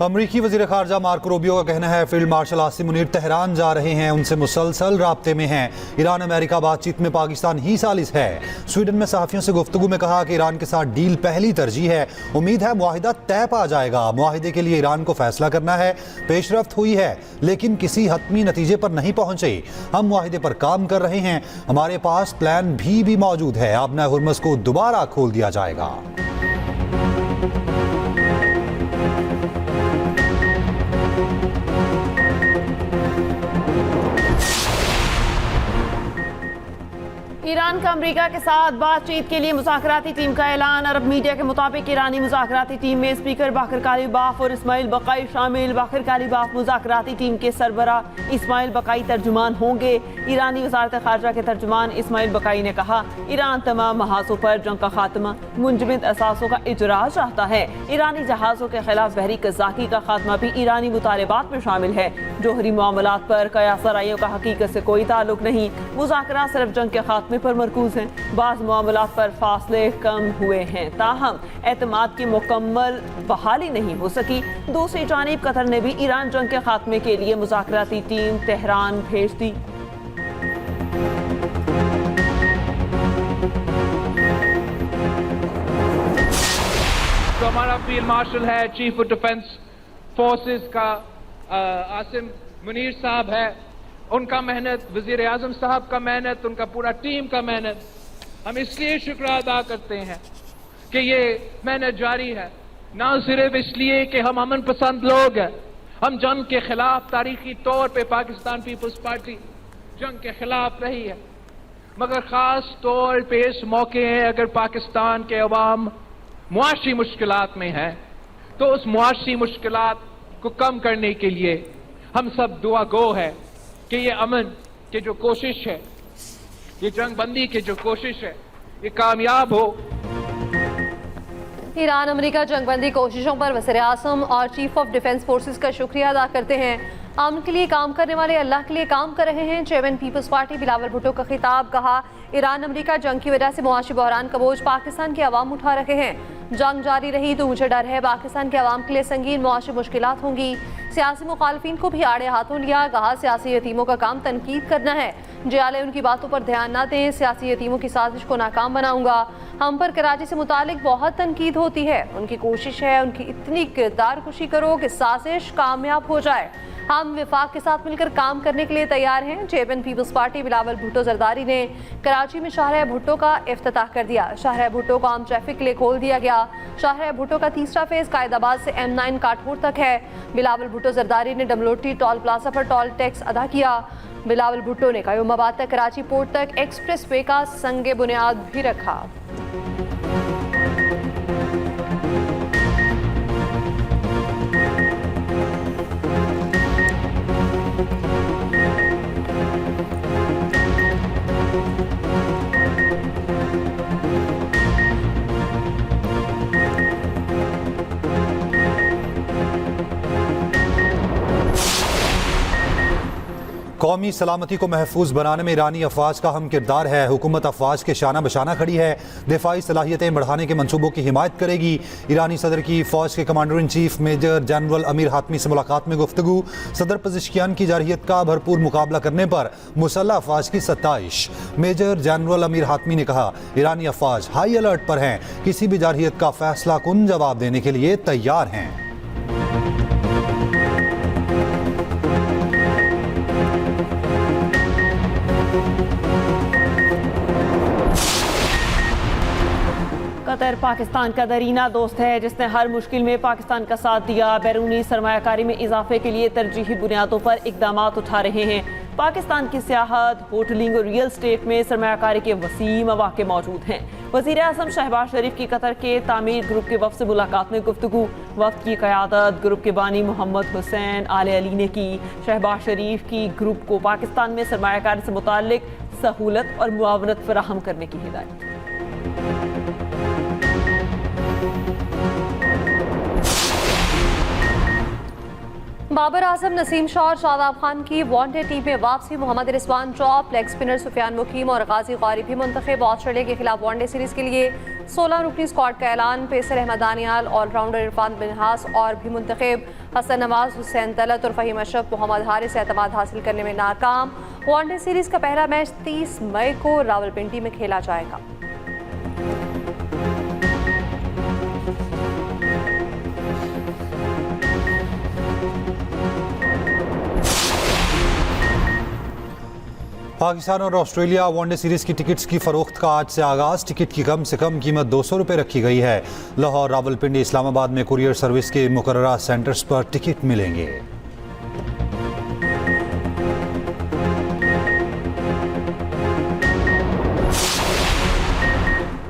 अमरीकी वज़ीर ख़ारजा Marco Rubio का कहना है field marshal Asim Munir Tehran जा रहे हैं, उनसे मुसलसल राब्ते में हैं। ईरान अमेरिका बातचीत में पाकिस्तान ही सालिस है। स्वीडन में सहाफ़ियों से गुफ्तगू में कहा कि ईरान के साथ डील पहली तरजीह है। उम्मीद है मुआहिदा तय पा जाएगा। मुआहिदे के लिए ईरान को फैसला करना है। पेशरफ्त हुई है लेकिन किसी हतमी नतीजे पर नहीं पहुंचे। हम मुआहिदे पर काम कर रहे हैं। हमारे पास प्लान भी मौजूद है। आबना हुर्मुज़ को दोबारा खोल दिया जाएगा। ईरान का अमेरिका के साथ बातचीत के लिए मुज़ाकराती टीम का ऐलान। अरब मीडिया के मुताबिक ईरानी मुज़ाकराती टीम में स्पीकर बाकर कालीबाफ और इस्माइल बकाई शामिल। बाकर कालीबाफ मुज़ाकराती टीम के सरबरा, इस्माइल बकाई तर्जुमान होंगे। ईरानी वज़ारत ख़ारजा के तर्जुमान इस्माइल बकाई ने कहा, ईरान तमाम महाजों पर जंग का खात्मा, मुंजमद असासों का इजरा चाहता है। ईरानी जहाज़ों के खिलाफ बहरी कज़ाकी का खात्मा भी ईरानी मुतालबात में शामिल है। जोहरी मामलात पर कयासराइयों का हकीकत से कोई ताल्लुक नहीं। मुज़ाकरात सिर्फ जंग के खात्मे पर मरकूज हैं। बाज़ मामलात पर फासले कम हुए हैं, ताहम एतमाद की मुकम्मल बहाली नहीं हो सकी। दूसरी जानिब कतर ने भी ईरान जंग के खात्मे के लिए मुज़ाकराती टीम तेहरान भेज दी। तो हमारा फील्ड मार्शल है, चीफ ऑफ डिफेंस फोर्सेस का आसिम मुनीर साहब है, उनका मेहनत, वजीर आजम साहब का मेहनत, उनका पूरा टीम का मेहनत, हम इसलिए शुक्र अदा करते हैं कि ये मेहनत जारी है। ना सिर्फ इसलिए कि हम अमन पसंद लोग हैं, हम जंग के खिलाफ तारीखी तौर पे पाकिस्तान पीपल्स पार्टी जंग के खिलाफ रही है, मगर खास तौर पे इस मौके है अगर पाकिस्तान के अवाम मुआशी मुश्किलात में है तो उस मुआशी मुश्किलात को कम करने के लिए हम सब दुआ गो है कि ये अमन की जो कोशिश है, ये जंग बंदी की जो कोशिश है, ये कामयाब हो। ईरान अमेरिका जंग बंदी कोशिशों पर वज़ीर आज़म और चीफ ऑफ डिफेंस फोर्सेस का शुक्रिया अदा करते हैं। अमन के लिए काम करने वाले अल्लाह के लिए काम कर रहे हैं। चेयरमैन पीपल्स पार्टी बिलावल भुट्टो का खिताब। कहा, ईरान अमेरिका जंग की वजह से मुआशी बहरान का बोझ पाकिस्तान के अवाम उठा रहे हैं। जंग जारी रही तो मुझे डर है पाकिस्तान के अवाम के लिए संगीन मुआशी मुश्किलात होंगी। सियासी मुखालफिन को भी आड़े हाथों लिया। कहा, सियासी यतीमों का काम तनकीद करना है। जियाले उनकी बातों पर ध्यान न दें। सियासी यतीमों की साजिश को नाकाम बनाऊंगा। हम पर कराची से मुतालिक बहुत तनकीद होती है। उनकी कोशिश है उनकी इतनी किरदार कुशी करो कि साजिश कामयाब हो जाए। हम विफाक के साथ मिलकर काम करने के लिए तैयार हैं। चेयरमैन पीपल्स पार्टी बिलावल भुट्टो जरदारी ने कराची में शाहराह भुट्टो का इफ्तिताह कर दिया। शाहराह भुट्टो को आम ट्रैफिक के लिए खोल दिया गया। शाहराह भुट्टो का तीसरा फेज कायदाबाद से M9 काठपुर तक है। बिलावल भुट्टो जरदारी ने डमलोटी टोल प्लाजा पर टोल टैक्स अदा किया। बिलावल भुट्टो ने कयूमाबाद तक कराची पोर्ट तक एक्सप्रेस वे का संगे बुनियाद भी रखा। कौमी सलामती को महफूज बनाने में ईरानी अफवाज का अहम किरदार है। हुकूमत अफवाज के शाना बशाना खड़ी है। दिफाई सलाहियतें बढ़ाने के मनसूबों की हिमायत करेगी। ईरानी सदर की फ़ौज के commander in chief major general Amir Hatmi से मुलाकात में गुफ्तगू। सदर पज़िशकियान की जारहियत का भरपूर मुकाबला करने पर मुसल्लह अफवाज की सत्ताइश। मेजर जनरल अमीर हातमी ने कहा, ईरानी अफवाज हाई अलर्ट पर हैं, किसी भी जारहियत का फैसला कुन जवाब देने के लिए तैयार हैं। कतर पाकिस्तान का दरीना दोस्त है जिसने हर मुश्किल में पाकिस्तान का साथ दिया। बैरूनी सरमायाकारी में इजाफे के लिए तरजीही बुनियादों पर इकदाम उठा रहे हैं। पाकिस्तान की सियाहत, होटलिंग और रियल स्टेट में सरमायाकारी के वसीम मौके मौजूद हैं। वज़ीर आज़म शहबाज शरीफ की कतर के तामीर ग्रुप के वफ़द से मुलाकात में गुफ्तगू। वफ़द की क़यादत ग्रुप के बानी मोहम्मद हुसैन आले अली ने की। शहबाज शरीफ की ग्रुप को पाकिस्तान में सरमायाकारी से मुताल्लिक सहूलत और मुआवनत फराहम करने की हिदायत। बाबर आजम, नसीम शाह और शादाब खान की वांटेड टीम में वापसी। मोहम्मद रिजवान चौप, लेग स्पिनर सुफियान मुकीम और गाजी गौरी भी मुंतखब। ऑस्ट्रेलिया के खिलाफ वनडे सीरीज के लिए 16 रुकनी स्क्वाड का ऐलान। पेसर अहमद दानियाल, ऑलराउंडर इरफान बिनहास और भी मुंतखब। हसन नवाज, हुसैन तलत और फहीम अशरफ मोहम्मद हारिस से एतमाद हासिल करने में नाकाम। वनडे सीरीज का पहला मैच 30 मई को रावलपिंडी में खेला जाएगा। पाकिस्तान और ऑस्ट्रेलिया वनडे सीरीज की टिकट्स की फरोख्त का आज से आगाज। टिकट की कम से कम कीमत 200 रुपये रखी गई है। लाहौर, रावलपिंडी, इस्लामाबाद में कुरियर सर्विस के मुकर्ररा सेंटर्स पर टिकट मिलेंगे।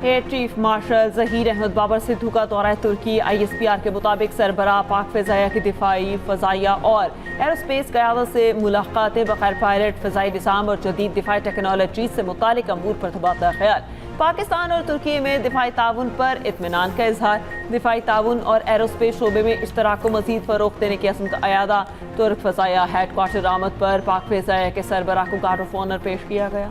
Air chief marshal Zaheer Ahmed Babar Sidhu का दौरा तुर्की। ISPR के मुताबिक सरबराह पाक फ़िज़ाया की दिफाई, फ़ज़ाइया और एरोस्पेस क़यादत से मुलाक़ातें, बग़ैर पायलट फ़िज़ाई निज़ाम और जदीद दिफाई टेक्नोलॉजी से मुतालिक अमूर पर तबादला ख़याल। पाकिस्तान और तुर्की में दिफाई ताउन पर इत्मीनान का इजहार। दिफाई ताउन और एरोस्पेस शोबे में इश्तराक को मज़ीद फ़रोग़ देने की असम का अयादा। तुर्क फ़ज़ाइया हेड क्वार्टर आमद पर पाक फ़िज़ाया के सरबराह को गार्ड ऑफ ऑनर पेश किया गया।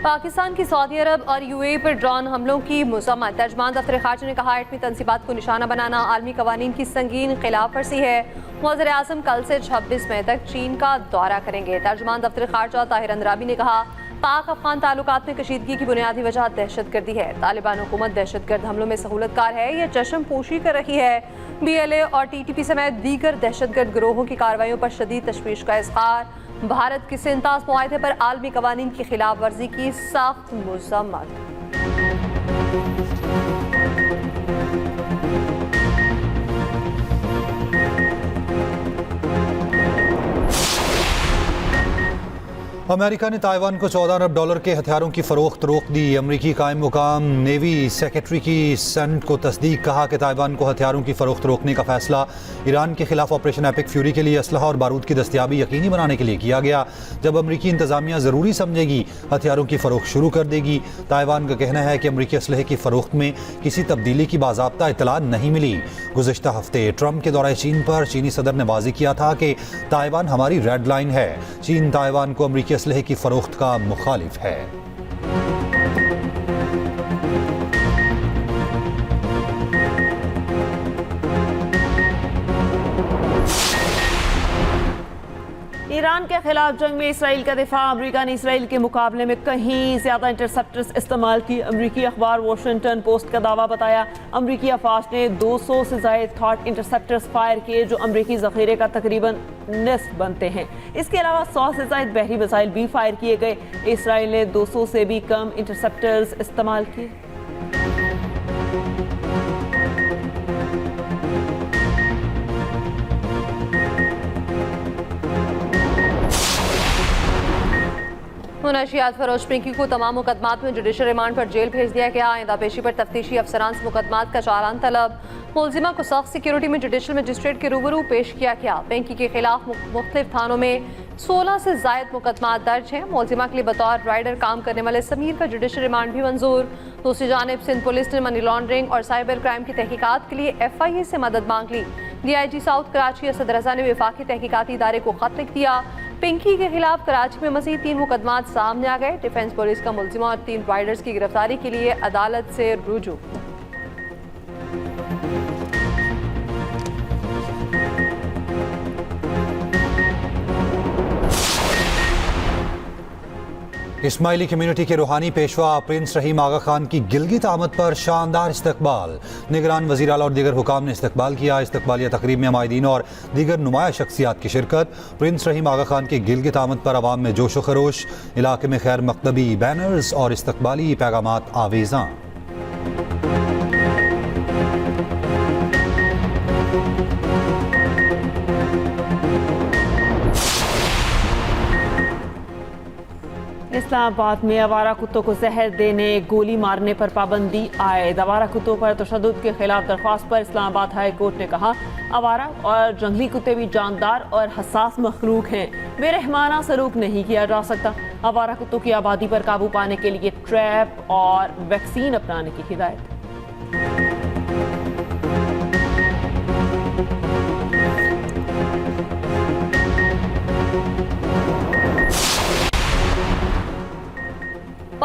पाकिस्तान की सऊदी अरब और UAE पर ड्रोन हमलों की मज़म्मत। तर्जमान दफ्तर खारजा ने कहा, एटमी तनसीबात को निशाना बनाना आलमी कवानीन की संगीन खिलाफ वर्जी है। वज़ीर आज़म कल से 26 मई तक चीन का दौरा करेंगे। तर्जमान दफ्तर खारजा ताहिर अंद्राबी ने कहा, पाक अफगान ताल्लुकात में कशीदगी की बुनियादी वजह दहशतगर्दी है। तालिबान हुकूमत दहशतगर्द हमलों में सहूलतकार है या चशम पोशी कर रही है। BLA और TTP समेत दीगर दहशतगर्द गिरोहों की कार्रवाइयों पर शदीद तशवीश का इजहार। भारत के सिंतास मुआहदे पर आलमी कवानीन की खिलाफ वर्जी की सख्त मज़म्मत। अमेरिका ने ताइवान को $14 अरब के हथियारों की फरोख्त रोक दी। अमरीकी कायम मुकाम नेवी सेक्रेटरी की सेनेट को तस्दीक। कहा कि ताइवान को हथियारों की फरोख्त रोकने का फैसला ईरान के खिलाफ ऑपरेशन एपिक फ्यूरी के लिए असलहा और बारूद की दस्तियाबी यकीनी बनाने के लिए किया गया। जब अमरीकी इंतजामिया ज़रूरी समझेगी हथियारों की फरोख्त शुरू कर देगी। ताइवान का कहना है कि अमरीकी असलहे की फरोख्त में किसी तब्दीली की बाज़ाब्ता इतला नहीं मिली। गुज़श्ता हफ्ते ट्रंप के दौरे चीन पर चीनी सदर ने वाज़ेह किया था कि ताइवान हमारी रेड लाइन है। चीन ताइवान को अमरीकी असलहे की फरोख्त का मुखालिफ है। ईरान के खिलाफ जंग में इसराइल का दिफा। अमरीका ने इसराइल के मुकाबले में कहीं ज्यादा इंटरसेप्टर्स इस्तेमाल की। अमरीकी अखबार वॉशिंगटन पोस्ट का दावा बताया, अमरीकी अफवाज ने 200 से ज़ायद थॉट इंटरसेप्टर्स फायर किए जो अमरीकी ज़ख़ीरे का तकरीबन निस्फ बनते हैं। इसके अलावा 100 से ज़ायद बहरी मिसाइल भी फायर किए गए। इसराइल ने 200 से भी कम इंटरसेप्टर्स इस्तेमाल किए। मुनशियात फरोश पिंकी को तमाम मुकदमात में जुडिशल रिमांड पर जेल भेज दिया गया। आइंदा पेशी पर तफ्तीशी अफसरान से मुकदमात का चालान तलब। मुलजिमा को सख्त सिक्योरिटी में जुडिशल मजिस्ट्रेट के रूबरू पेश किया गया। पिंकी के खिलाफ मुख्तलिफ थानों में 16 से ज़ायद मुकदमात दर्ज हैं। मुलजिमा के लिए बतौर राइडर काम करने वाले समीर का जुडिशल रिमांड भी मंजूर। दूसरी जानिब सिंध पुलिस ने मनी लॉन्ड्रिंग और साइबर क्राइम की तहकीकात के लिए FIA से मदद मांग ली। DIG साउथ कराची असद रजा ने वफाकी तहकीकाती इदारे को खत लिख दिया। पिंकी के खिलाफ कराची में मज़ीद 3 मुकदमात सामने आ गए। डिफेंस पुलिस का मुलजिमा और 3 राइडर्स की गिरफ्तारी के लिए अदालत से रुजू। इस्माइली कम्युनिटी के रूहानी पेशवा प्रिंस रहीम आगा खान की गिलगित आमद पर शानदार इस्तकबाल। निगरान वज़ीर आला और दीगर हुकाम ने इस्तकबाल किया। इस्तकबालिया तकरीब में माहिदीन और दीगर नुमाया शख्सियात की शिरकत। प्रिंस रहीम आगा खान की गिलगित आमद पर आवाम में जोश व खरोश। इलाके में खैर मकतबी बैनर्स और इस्तकबाली पैगामात आवेज़ां। इस्लामाबाद में आवारा कुत्तों को जहर देने, गोली मारने पर पाबंदी आयद। आवारा कुत्तों पर तशद्दुद के खिलाफ दरख्वास्त पर इस्लामाबाद हाई कोर्ट ने कहा, आवारा और जंगली कुत्ते भी जानदार और हसास मखलूक हैं, बेरहमाना सलूक नहीं किया जा सकता। आवारा कुत्तों की आबादी पर काबू पाने के लिए ट्रैप और वैक्सीन अपनाने की हिदायत।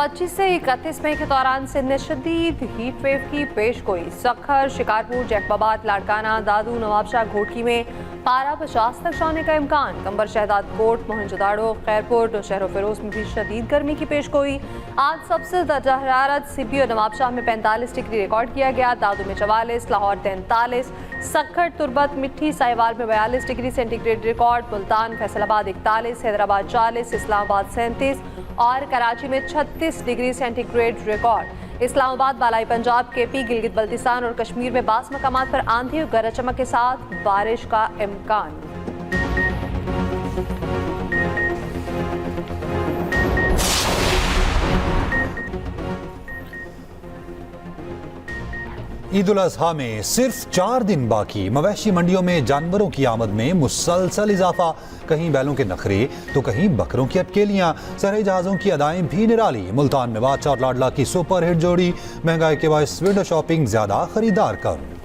25 से 31 मई के दौरान सिंध में शदीद हीट वेव की पेशगोई। सखर, शिकारपुर, जैकबाबाद, लाड़काना, दादू, नवाबशाह, घोटकी में पारा 50 तक जाने का इम्कान। कंबर, शहदाद कोट, मोहनजोदाड़ो, खैरपुर और शहर फिरोज में भी शदीद गर्मी की पेशगोई। आज सबसे दर्जा हरारत सिपी और नवाबशाह में 45 डिग्री रिकॉर्ड किया गया। दादू में 44, लाहौर 43, सखर, तुर्बत, मिट्टी, साहिवाल में 42 degree centigrade record. Multan, Faisalabad 41, Hyderabad 40, Islamabad 37 और कराची में 36 डिग्री सेंटीग्रेड रिकॉर्ड। इस्लामाबाद, बालाई पंजाब, केपी, गिलगित बल्तिस्तान और कश्मीर में बास मकामात पर आंधी और गरज चमक के साथ बारिश का इम्कान। ईद उल अजहा में सिर्फ 4 दिन बाकी। मवेशी मंडियों में जानवरों की आमद में मुसलसल इजाफा। कहीं बैलों के नखरे तो कहीं बकरों की अटकेलियां। सरहरी जहाज़ों की अदाएं भी निराली। मुल्तान में बादशाह और लाडला की सुपर हिट जोड़ी। महंगाई के बायस विंडो शॉपिंग ज्यादा खरीदार कम।